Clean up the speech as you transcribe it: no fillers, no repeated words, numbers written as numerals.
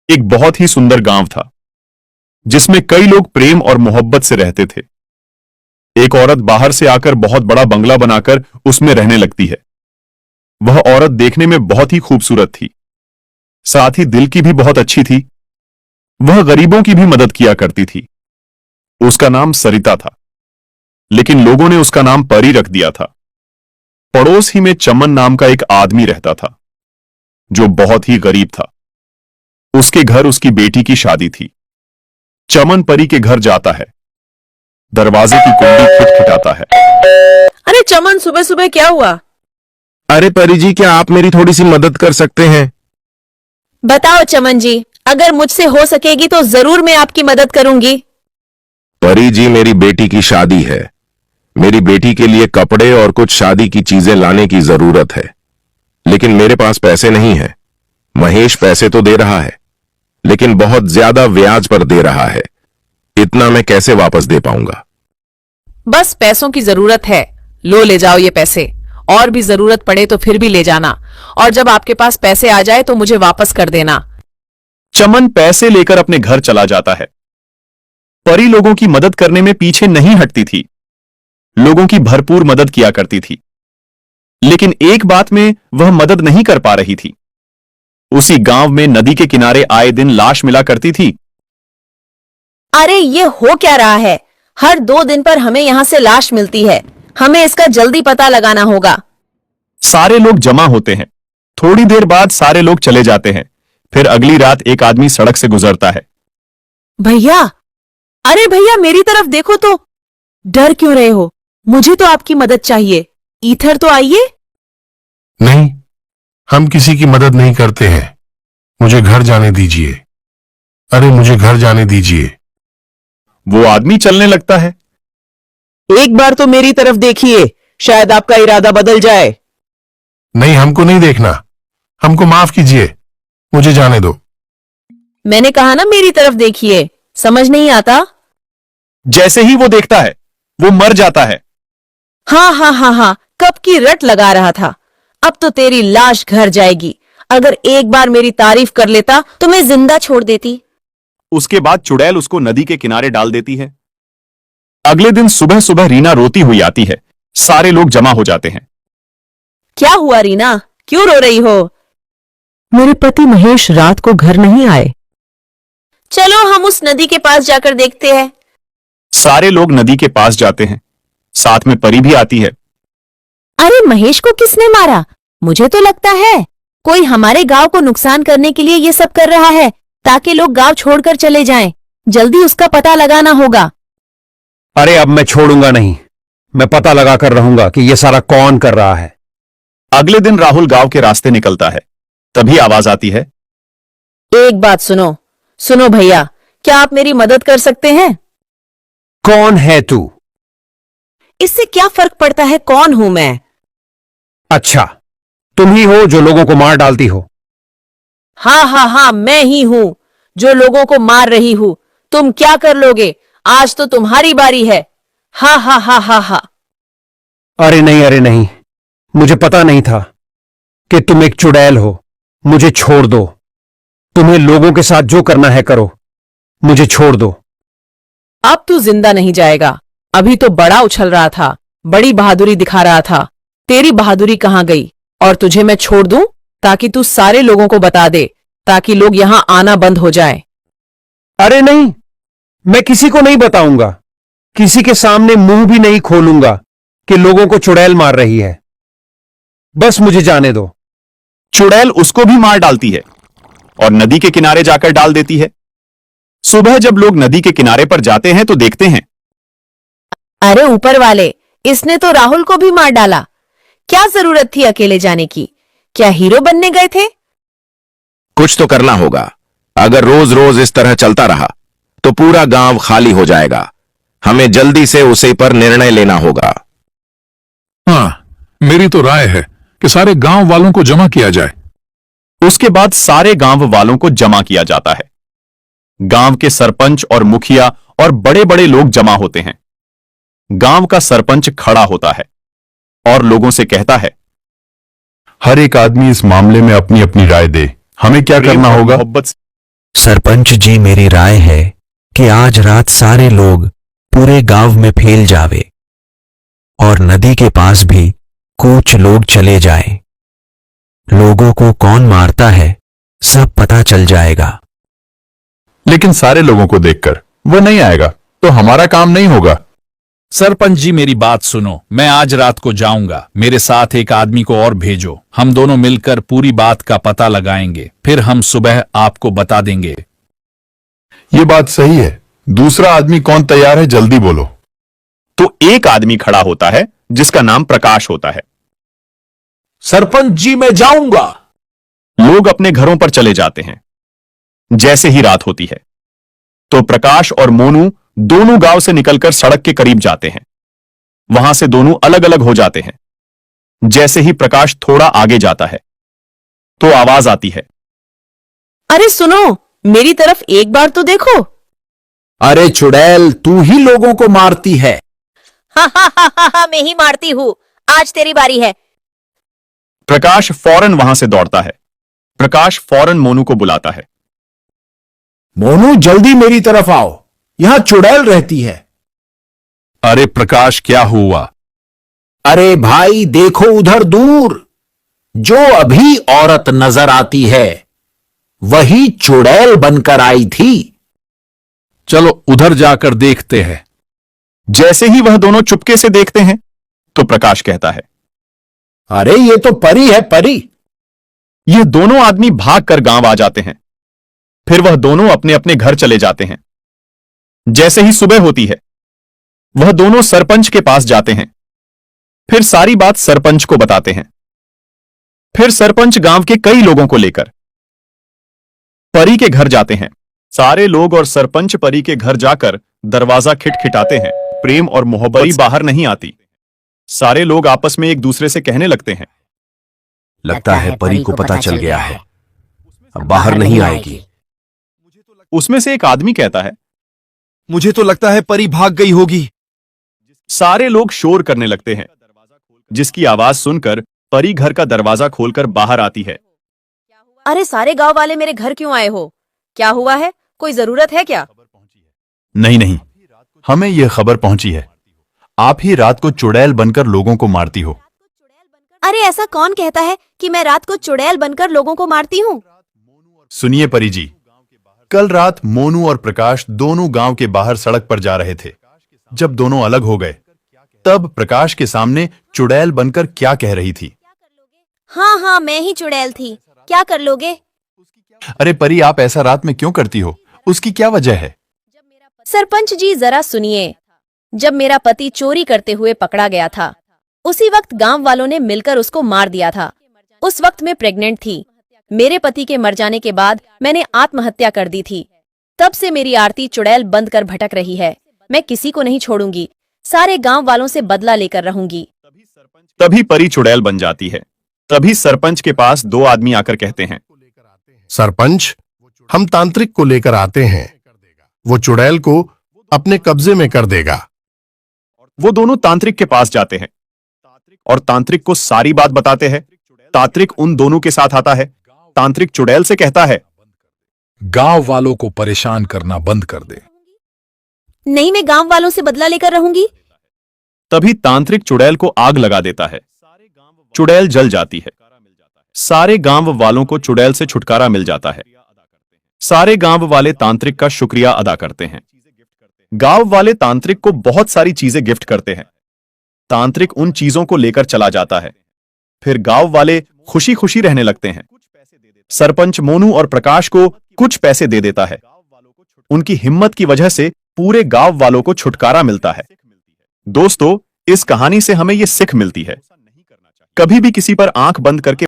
एक बहुत ही सुंदर गांव था जिसमें कई लोग प्रेम और मोहब्बत से रहते थे। एक औरत बाहर से आकर बहुत बड़ा बंगला बनाकर उसमें रहने लगती है। वह औरत देखने में बहुत ही खूबसूरत थी, साथ ही दिल की भी बहुत अच्छी थी। वह गरीबों की भी मदद किया करती थी। उसका नाम सरिता था, लेकिन लोगों ने उसका नाम परी रख दिया था। पड़ोस ही में चमन नाम का एक आदमी रहता था जो बहुत ही गरीब था। उसके घर उसकी बेटी की शादी थी। चमन परी के घर जाता है, दरवाजे की कुंडी खटखटाता है। अरे चमन, सुबह सुबह क्या हुआ? अरे परी जी, क्या आप मेरी थोड़ी सी मदद कर सकते हैं? बताओ चमन जी, अगर मुझसे हो सकेगी तो जरूर मैं आपकी मदद करूंगी। परी जी, मेरी बेटी की शादी है। मेरी बेटी के लिए कपड़े और कुछ शादी की चीजें लाने की जरूरत है, लेकिन मेरे पास पैसे नहीं है। महेश पैसे तो दे रहा है, लेकिन बहुत ज्यादा ब्याज पर दे रहा है। इतना मैं कैसे वापस दे पाऊंगा? बस पैसों की जरूरत है, लो ले जाओ ये पैसे। और भी जरूरत पड़े तो फिर भी ले जाना, और जब आपके पास पैसे आ जाए तो मुझे वापस कर देना। चमन पैसे लेकर अपने घर चला जाता है। परी लोगों की मदद करने में पीछे नहीं हटती थी, लोगों की भरपूर मदद किया करती थी। लेकिन एक बात में वह मदद नहीं कर पा रही थी। उसी गांव में नदी के किनारे आए दिन लाश मिला करती थी। अरे ये हो क्या रहा है? हर 2 दिन पर हमें यहाँ से लाश मिलती है। हमें इसका जल्दी पता लगाना होगा। सारे लोग जमा होते हैं। थोड़ी देर बाद सारे लोग चले जाते हैं। फिर अगली रात एक आदमी सड़क से गुजरता है। भैया, अरे भैया मेरी तरफ देखो तो। डर क्यों रहे हो? मुझे तो आपकी मदद चाहिए। इधर तो आइए। नहीं, हम किसी की मदद नहीं करते हैं। मुझे घर जाने दीजिए। अरे मुझे घर जाने दीजिए। वो आदमी चलने लगता है। एक बार तो मेरी तरफ देखिए, शायद आपका इरादा बदल जाए। नहीं, हमको नहीं देखना। हमको माफ कीजिए, मुझे जाने दो। मैंने कहा ना मेरी तरफ देखिए, समझ नहीं आता? जैसे ही वो देखता है वो मर जाता है। हाँ हाँ हाँ हाँ, कब की रट लगा रहा था। अब तो तेरी लाश घर जाएगी। अगर एक बार मेरी तारीफ कर लेता तो मैं जिंदा छोड़ देती। उसके बाद चुड़ैल उसको नदी के किनारे डाल देती है। अगले दिन सुबह सुबह रीना रोती हुई आती है। सारे लोग जमा हो जाते हैं। क्या हुआ रीना, क्यों रो रही हो? मेरे पति महेश रात को घर नहीं आए। चलो हम उस नदी के पास जाकर देखते हैं। सारे लोग नदी के पास जाते हैं। साथ में परी भी आती है। अरे महेश को किसने मारा? मुझे तो लगता है कोई हमारे गांव को नुकसान करने के लिए ये सब कर रहा है, ताकि लोग गांव छोड़कर चले जाएं। जल्दी उसका पता लगाना होगा। अरे अब मैं छोड़ूंगा नहीं। मैं पता लगा कर रहूंगा कि यह सारा कौन कर रहा है। अगले दिन राहुल गांव के रास्ते निकलता है। तभी आवाज आती है। एक बात सुनो। सुनो भैया, क्या आप मेरी मदद कर सकते हैं? कौन है तू? इससे क्या फर्क पड़ता है कौन हूं मैं? अच्छा, तुम ही हो जो लोगों को मार डालती हो। हाँ हाँ हाँ, मैं ही हूं जो लोगों को मार रही हूं। तुम क्या कर लोगे? आज तो तुम्हारी बारी है। हा हा हा हा हा। अरे नहीं, मुझे पता नहीं था कि तुम एक चुड़ैल हो। मुझे छोड़ दो। तुम्हें लोगों के साथ जो करना है करो, मुझे छोड़ दो। अब तू जिंदा नहीं जाएगा। अभी तो बड़ा उछल रहा था, बड़ी बहादुरी दिखा रहा था। तेरी बहादुरी कहां गई? और तुझे मैं छोड़ दूं ताकि तू सारे लोगों को बता दे, ताकि लोग यहां आना बंद हो जाए। अरे नहीं, मैं किसी को नहीं बताऊंगा। किसी के सामने मुंह भी नहीं खोलूंगा कि लोगों को चुड़ैल मार रही है। बस मुझे जाने दो। चुड़ैल उसको भी मार डालती है और नदी के किनारे जाकर डाल देती है। सुबह जब लोग नदी के किनारे पर जाते हैं तो देखते हैं। अरे ऊपर वाले, इसने तो राहुल को भी मार डाला। क्या जरूरत थी अकेले जाने की? क्या हीरो बनने गए थे? कुछ तो करना होगा। अगर रोज रोज इस तरह चलता रहा तो पूरा गांव खाली हो जाएगा। हमें जल्दी से उसे पर निर्णय लेना होगा। हाँ, मेरी तो राय है कि सारे गांव वालों को जमा किया जाए। उसके बाद सारे गांव वालों को जमा किया जाता है। गांव के सरपंच और मुखिया और बड़े बड़े लोग जमा होते हैं। गांव का सरपंच खड़ा होता है और लोगों से कहता है, हर एक आदमी इस मामले में अपनी अपनी राय दे। हमें क्या करना होगा? मोहब्बत सरपंच जी, मेरी राय है कि आज रात सारे लोग पूरे गांव में फैल जावे और नदी के पास भी कुछ लोग चले जाएं। लोगों को कौन मारता है सब पता चल जाएगा। लेकिन सारे लोगों को देखकर वो नहीं आएगा तो हमारा काम नहीं होगा। सरपंच जी, मेरी बात सुनो। मैं आज रात को जाऊंगा, मेरे साथ एक आदमी को और भेजो। हम दोनों मिलकर पूरी बात का पता लगाएंगे, फिर हम सुबह आपको बता देंगे। ये बात सही है। दूसरा आदमी कौन तैयार है, जल्दी बोलो। तो एक आदमी खड़ा होता है जिसका नाम प्रकाश होता है। सरपंच जी, मैं जाऊंगा। लोग अपने घरों पर चले जाते हैं। जैसे ही रात होती है तो प्रकाश और मोनू दोनों गांव से निकलकर सड़क के करीब जाते हैं। वहां से दोनों अलग अलग हो जाते हैं। जैसे ही प्रकाश थोड़ा आगे जाता है तो आवाज आती है, अरे सुनो, मेरी तरफ एक बार तो देखो। अरे चुड़ैल, तू ही लोगों को मारती है। हा, मैं ही मारती हूँ। आज तेरी बारी है। प्रकाश फौरन वहां से दौड़ता है। प्रकाश फौरन मोनू को बुलाता है। मोनू, जल्दी मेरी तरफ आओ, यहां चुड़ैल रहती है। अरे प्रकाश, क्या हुआ? अरे भाई, देखो उधर दूर, जो अभी औरत नजर आती है वही चुड़ैल बनकर आई थी। चलो उधर जाकर देखते हैं। जैसे ही वह दोनों चुपके से देखते हैं तो प्रकाश कहता है, अरे ये तो परी है, परी। ये दोनों आदमी भागकर गांव आ जाते हैं। फिर वह दोनों अपने अपने घर चले जाते हैं। जैसे ही सुबह होती है वह दोनों सरपंच के पास जाते हैं। फिर सारी बात सरपंच को बताते हैं। फिर सरपंच गांव के कई लोगों को लेकर परी के घर जाते हैं। सारे लोग और सरपंच परी के घर जाकर दरवाजा खिटखिटाते हैं। प्रेम और मोहब्बत परी बाहर नहीं आती। सारे लोग आपस में एक दूसरे से कहने लगते हैं, लगता है परी को पता चल गया है, अब बाहर नहीं आएगी। उसमें से एक आदमी कहता है, मुझे तो लगता है परी भाग गई होगी। सारे लोग शोर करने लगते हैं, जिसकी आवाज सुनकर परी घर का दरवाजा खोलकर बाहर आती है। अरे सारे गांव वाले मेरे घर क्यों आए हो? क्या हुआ है? कोई जरूरत है क्या? नहीं नहीं, हमें यह खबर पहुंची है, आप ही रात को चुड़ैल बनकर लोगों को मारती हो। अरे ऐसा कौन कहता है कि मैं रात को चुड़ैल बनकर लोगों को मारती हूँ? सुनिए परी जी, कल रात मोनू और प्रकाश दोनों गांव के बाहर सड़क पर जा रहे थे। जब दोनों अलग हो गए तब प्रकाश के सामने चुड़ैल बनकर क्या कह रही थी। हाँ, मैं ही चुड़ैल थी। क्या कर लोगे? अरे परी, आप ऐसा रात में क्यों करती हो? उसकी क्या वजह है? सरपंच जी, जरा सुनिए। जब मेरा पति चोरी करते हुए पकड़ा गया था, उसी वक्त गांव वालों ने मिलकर उसको मार दिया था। उस वक्त मैं प्रेग्नेंट थी। मेरे पति के मर जाने के बाद मैंने आत्महत्या कर दी थी। तब से मेरी आरती चुड़ैल बंद कर भटक रही है। मैं किसी को नहीं छोड़ूंगी, सारे गांव वालों से बदला लेकर रहूंगी। तभी परी चुड़ैल बन जाती है। तभी सरपंच के पास दो आदमी आकर कहते हैं, सरपंच, हम तांत्रिक को लेकर आते हैं, वो चुड़ैल को अपने कब्जे में कर देगा। वो दोनों तांत्रिक के पास जाते हैं और तांत्रिक को सारी बात बताते हैं। तांत्रिक उन दोनों के साथ आता है। तांत्रिक चुड़ैल से कहता है, गांव वालों को परेशान करना बंद कर दे। नहीं, मैं गांव वालों से बदला लेकर रहूंगी। तभी तांत्रिक चुड़ैल को आग लगा देता है। चुड़ैल जल जाती है। सारे गांव वालों को चुड़ैल से छुटकारा मिल जाता है। सारे गांव वाले तांत्रिक का शुक्रिया अदा करते हैं। गांव वाले तांत्रिक को बहुत सारी चीजें गिफ्ट करते हैं। तांत्रिक उन चीजों को लेकर चला जाता है। फिर गांव वाले खुशी खुशी रहने लगते हैं। सरपंच मोनू और प्रकाश को कुछ पैसे दे देता है। उनकी हिम्मत की वजह से पूरे गांव वालों को छुटकारा मिलता है। दोस्तों, इस कहानी से हमें यह सीख मिलती है, कभी भी किसी पर आंख बंद करके